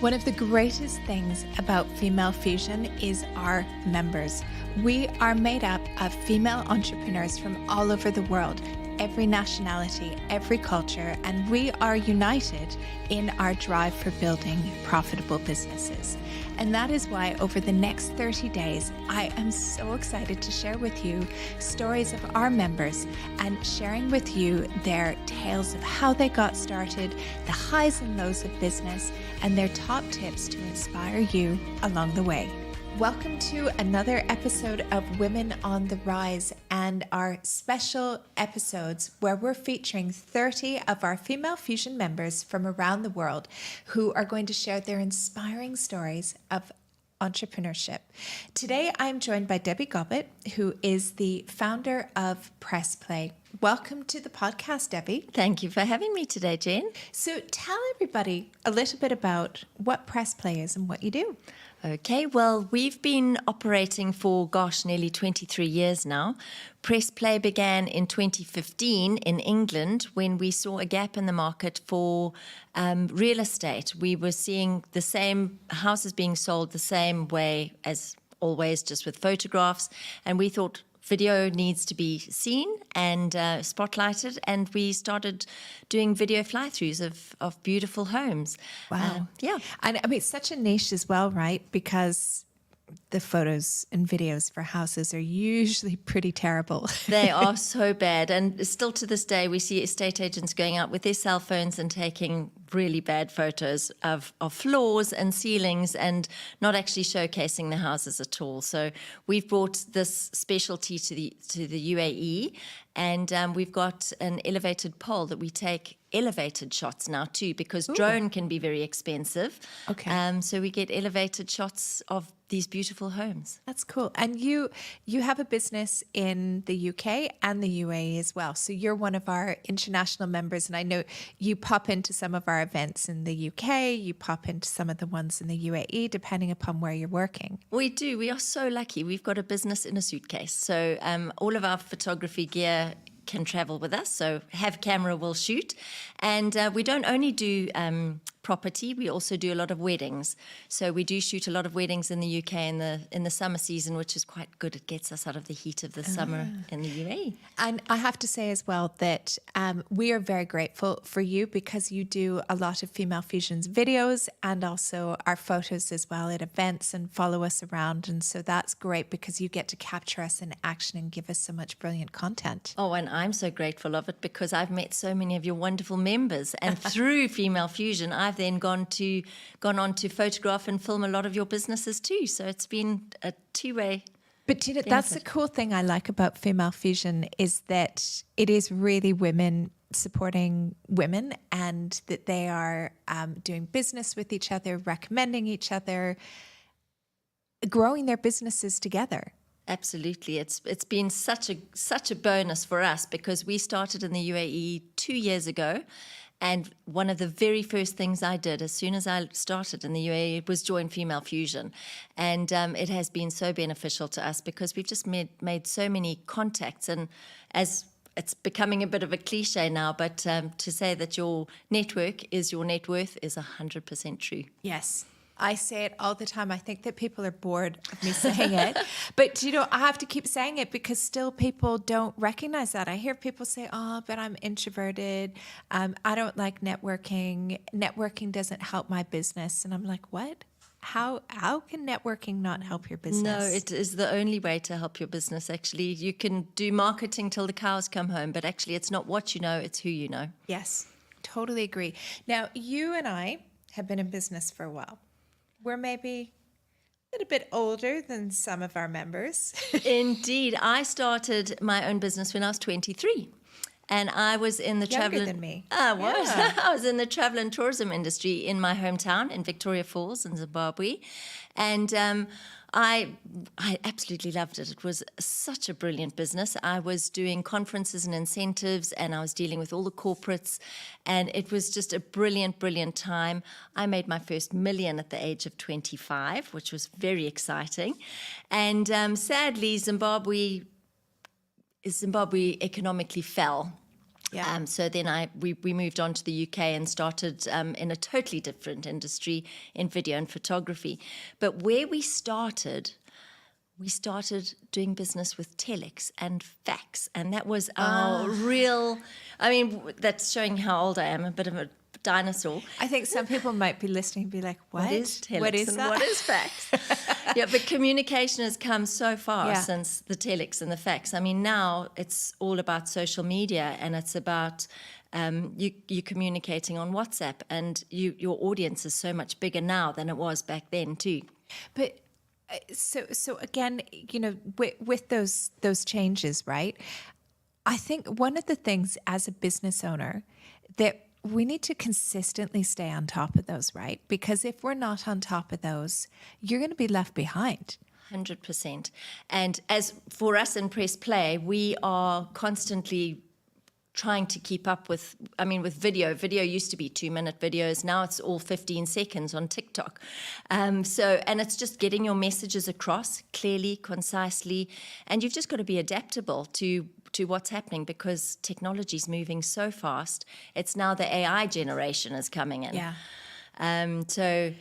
One of the greatest things about Female Fusion is our members. We are made up of female entrepreneurs from all over the world, every nationality, every culture, and we are united in our drive for building profitable businesses. And that is why over the next 30 days, I am so excited to share with you stories of our members and sharing with you their tales of how they got started, the highs and lows of business, and their top tips to inspire you along the way. Welcome to another episode of Women on the Rise and our special episodes where we're featuring 30 of our Female Fusion members from around the world who are going to share their inspiring stories of entrepreneurship. Today, I'm joined by Debbie Gobbett, who is the founder of Press Play. Welcome to the podcast, Debbie. Thank you for having me today, Jen. So tell everybody a little bit about what Press Play is and what you do. Okay, well, we've been operating for, nearly 23 years now. Press Play began in 2015 in England when we saw a gap in the market for real estate. We were seeing the same houses being sold the same way as always, just with photographs. And we thought video needs to be seen and spotlighted, and we started doing video fly-throughs of beautiful homes. Wow. Yeah. And I mean, it's such a niche as well, right? Because the photos and videos for houses are usually pretty terrible. They are so bad. And still to this day, we see estate agents going out with their cell phones and taking really bad photos of floors and ceilings and not actually showcasing the houses at all. So we've brought this specialty to the UAE, and we've got an elevated pole that we take elevated shots now too, because drone can be very expensive. Okay. So we get elevated shots of these beautiful homes. That's cool. And you have a business in the UK and the UAE as well. So you're one of our international members, and I know you pop into some of our events in the UK, you pop into some of the ones in the UAE, depending upon where you're working. We do. We are so lucky. We've got a business in a suitcase. So all of our photography gear can travel with us. So have camera, will shoot. And we don't only do property, we also do a lot of weddings. So we do shoot a lot of weddings in the UK in the summer season, which is quite good. It gets us out of the heat of the summer in the UAE. And I have to say as well that we are very grateful for you because you do a lot of Female Fusion's videos and also our photos as well at events and follow us around. And so that's great because you get to capture us in action and give us so much brilliant content. Oh, and I'm so grateful of it because I've met so many of your wonderful members. And through Female Fusion, I've then gone on to photograph and film a lot of your businesses too. So it's been a two-way. But you know, that's the cool thing I like about Female Fusion is that it is really women supporting women and that they are doing business with each other, recommending each other, growing their businesses together. Absolutely. It's been such a bonus for us because we started in the UAE 2 years ago. And one of the very first things I did as soon as I started in the UAE was join Female Fusion. And it has been so beneficial to us because we've just made so many contacts. And as it's becoming a bit of a cliche now, but to say that your network is your net worth is 100% true. Yes. I say it all the time. I think that people are bored of me saying it. But, you know, I have to keep saying it because still people don't recognize that. I hear people say, oh, but I'm introverted. I don't like networking. Networking doesn't help my business. And I'm like, what? How can networking not help your business? No, it is the only way to help your business, actually. You can do marketing till the cows come home, but actually it's not what you know, it's who you know. Yes, totally agree. Now, you and I have been in business for a while. We're maybe a little bit older than some of our members. Indeed. I started my own business when I was 23. And I was in the Younger than me. I was. Yeah. I was in the travel and tourism industry in my hometown in Victoria Falls in Zimbabwe. And I absolutely loved it. It was such a brilliant business. I was doing conferences and incentives, and I was dealing with all the corporates, and it was just a brilliant, brilliant time. I made my first million at the age of 25, which was very exciting. And sadly, Zimbabwe economically fell. Yeah. So then we moved on to the UK and started in a totally different industry in video and photography. But where we started doing business with telex and fax, and that was our real. I mean, that's showing how old I am. A bit of a dinosaur. I think some people might be listening and be like, what is telex? What is that? What is fax? Yeah, but communication has come so far since the telex and the fax. I mean, now it's all about social media, and it's about you communicating on WhatsApp, and your audience is so much bigger now than it was back then too. But so again, you know, with those changes, right? I think one of the things as a business owner that we need to consistently stay on top of those, right? Because if we're not on top of those, you're going to be left behind. 100%. And as for us in Press Play, we are constantly trying to keep up with, I mean, with video. Video used to be 2-minute videos. Now it's all 15 seconds on TikTok. And it's just getting your messages across clearly, concisely, and you've just got to be adaptable to what's happening, because technology is moving so fast. It's now the AI generation is coming in. Yeah. So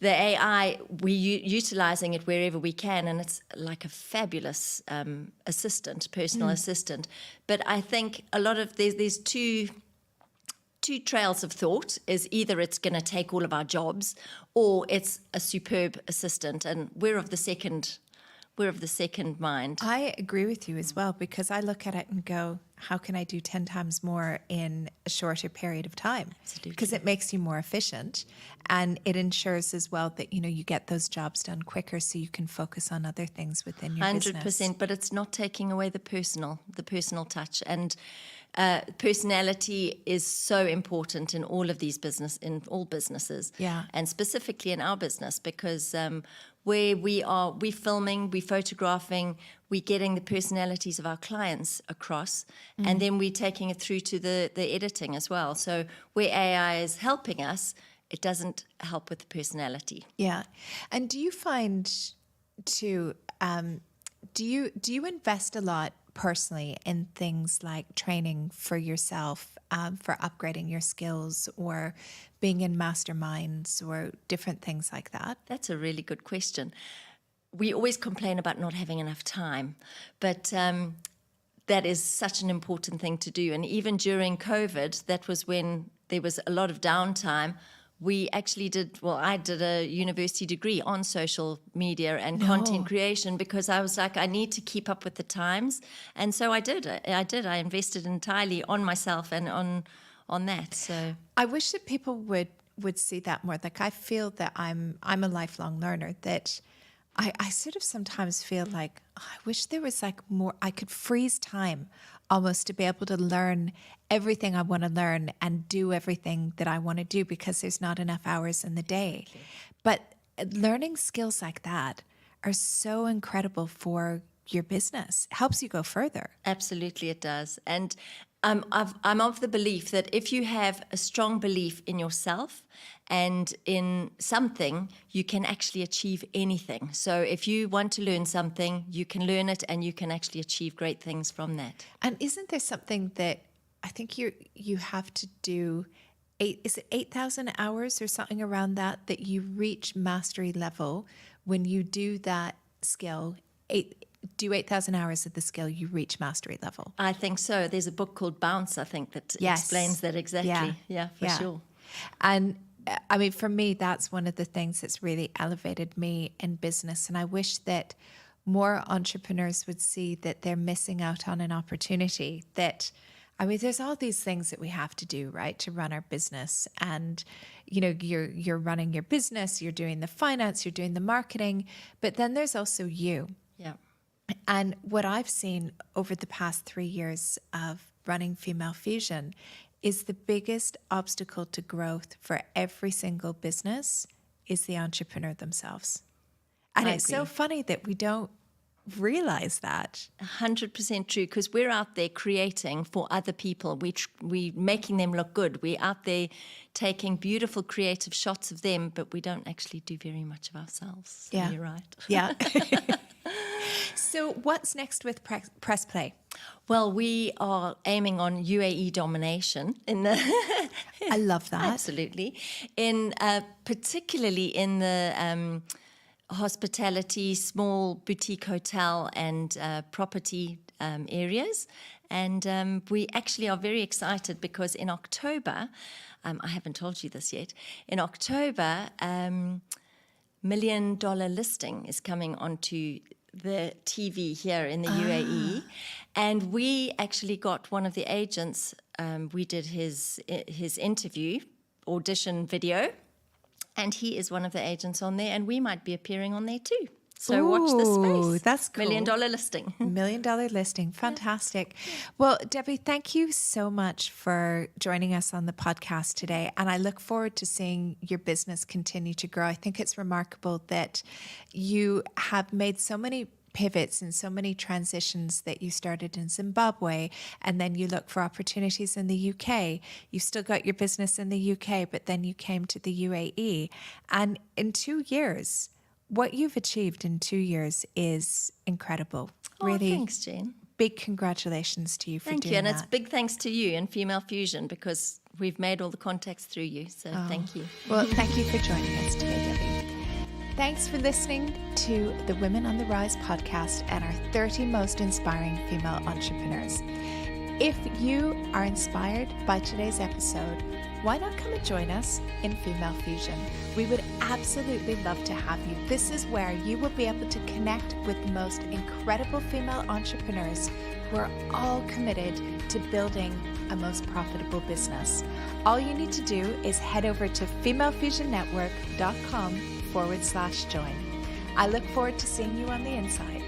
the AI, we're utilizing it wherever we can, and it's like a fabulous personal assistant. But I think a lot of there's two trails of thought. Is either it's going to take all of our jobs, or it's a superb assistant, and we're of the second mind. I agree with you as well, because I look at it and go, how can I do 10 times more in a shorter period of time? Absolutely. Because it makes you more efficient, and it ensures as well that, you know, you get those jobs done quicker so you can focus on other things within your 100%, business. but it's not taking away the personal touch. And personality is so important in all of these all businesses. Yeah. And specifically in our business, because where we're filming, we're photographing, we're getting the personalities of our clients across, and then we're taking it through to the editing as well. So where AI is helping us, it doesn't help with the personality. Yeah. And do you find do you invest a lot personally in things like training for yourself, for upgrading your skills, or being in masterminds, or different things like that? That's a really good question. We always complain about not having enough time, but that is such an important thing to do. And even during COVID, that was when there was a lot of downtime. We actually I did a university degree on social media and content creation, because I was like, I need to keep up with the times. And so I did. I invested entirely on myself and on that. So I wish that people would see that more. Like, I feel that I'm a lifelong learner, that I sort of sometimes feel like, I wish there was like more, I could freeze time almost to be able to learn everything I want to learn and do everything that I want to do, because there's not enough hours in the day. Okay. But learning skills like that are so incredible for your business. It helps you go further. Absolutely, it does. And I'm of the belief that if you have a strong belief in yourself and in something, you can actually achieve anything. So if you want to learn something, you can learn it, and you can actually achieve great things from that. And isn't there something that I think you have to do? Is it 8,000 hours or something around that you reach mastery level when you do that skill? Do 8,000 hours of the skill, you reach mastery level. I think so. There's a book called Bounce, I think, that explains that exactly. Yeah, for sure. And I mean, for me, that's one of the things that's really elevated me in business. And I wish that more entrepreneurs would see that they're missing out on an opportunity. That, I mean, there's all these things that we have to do, right, to run our business. And, you know, you're running your business, you're doing the finance, you're doing the marketing, but then there's also you. Yeah. And what I've seen over the past 3 years of running Female Fusion is the biggest obstacle to growth for every single business is the entrepreneur themselves. And it's so funny that we don't realize that. 100% true, because we're out there creating for other people. We're making them look good. We're out there taking beautiful creative shots of them, but we don't actually do very much of ourselves. So Yeah. you're right. Yeah. So what's next with Press Play? Well, we are aiming on UAE domination in the I love that. absolutely, in particularly in the hospitality, small boutique hotel and property areas. And we actually are very excited because in October, I haven't told you this yet, in October, $1 million listing is coming onto the TV here in the UAE. And we actually got one of the agents, we did his interview, audition video, and he is one of the agents on there, and we might be appearing on there too. So watch this space. That's cool. $1 million listing. $1 million listing. Fantastic. Well, Debbie, thank you so much for joining us on the podcast today. And I look forward to seeing your business continue to grow. I think it's remarkable that you have made so many pivots and so many transitions, that you started in Zimbabwe and then you look for opportunities in the UK. You still got your business in the UK, but then you came to the UAE. And in 2 years, what you've achieved in 2 years is incredible. Really, thanks, Jane. Big congratulations to you for doing that. Thank you, and it's big thanks to you and Female Fusion, because we've made all the contacts through you. So thank you. Well, thank you for joining us today, Debbie. Thanks for listening to the Women on the Rise podcast and our 30 most inspiring female entrepreneurs. If you are inspired by today's episode, why not come and join us in Female Fusion? We would absolutely love to have you. This is where you will be able to connect with the most incredible female entrepreneurs who are all committed to building a most profitable business. All you need to do is head over to femalefusionnetwork.com/join. I look forward to seeing you on the inside.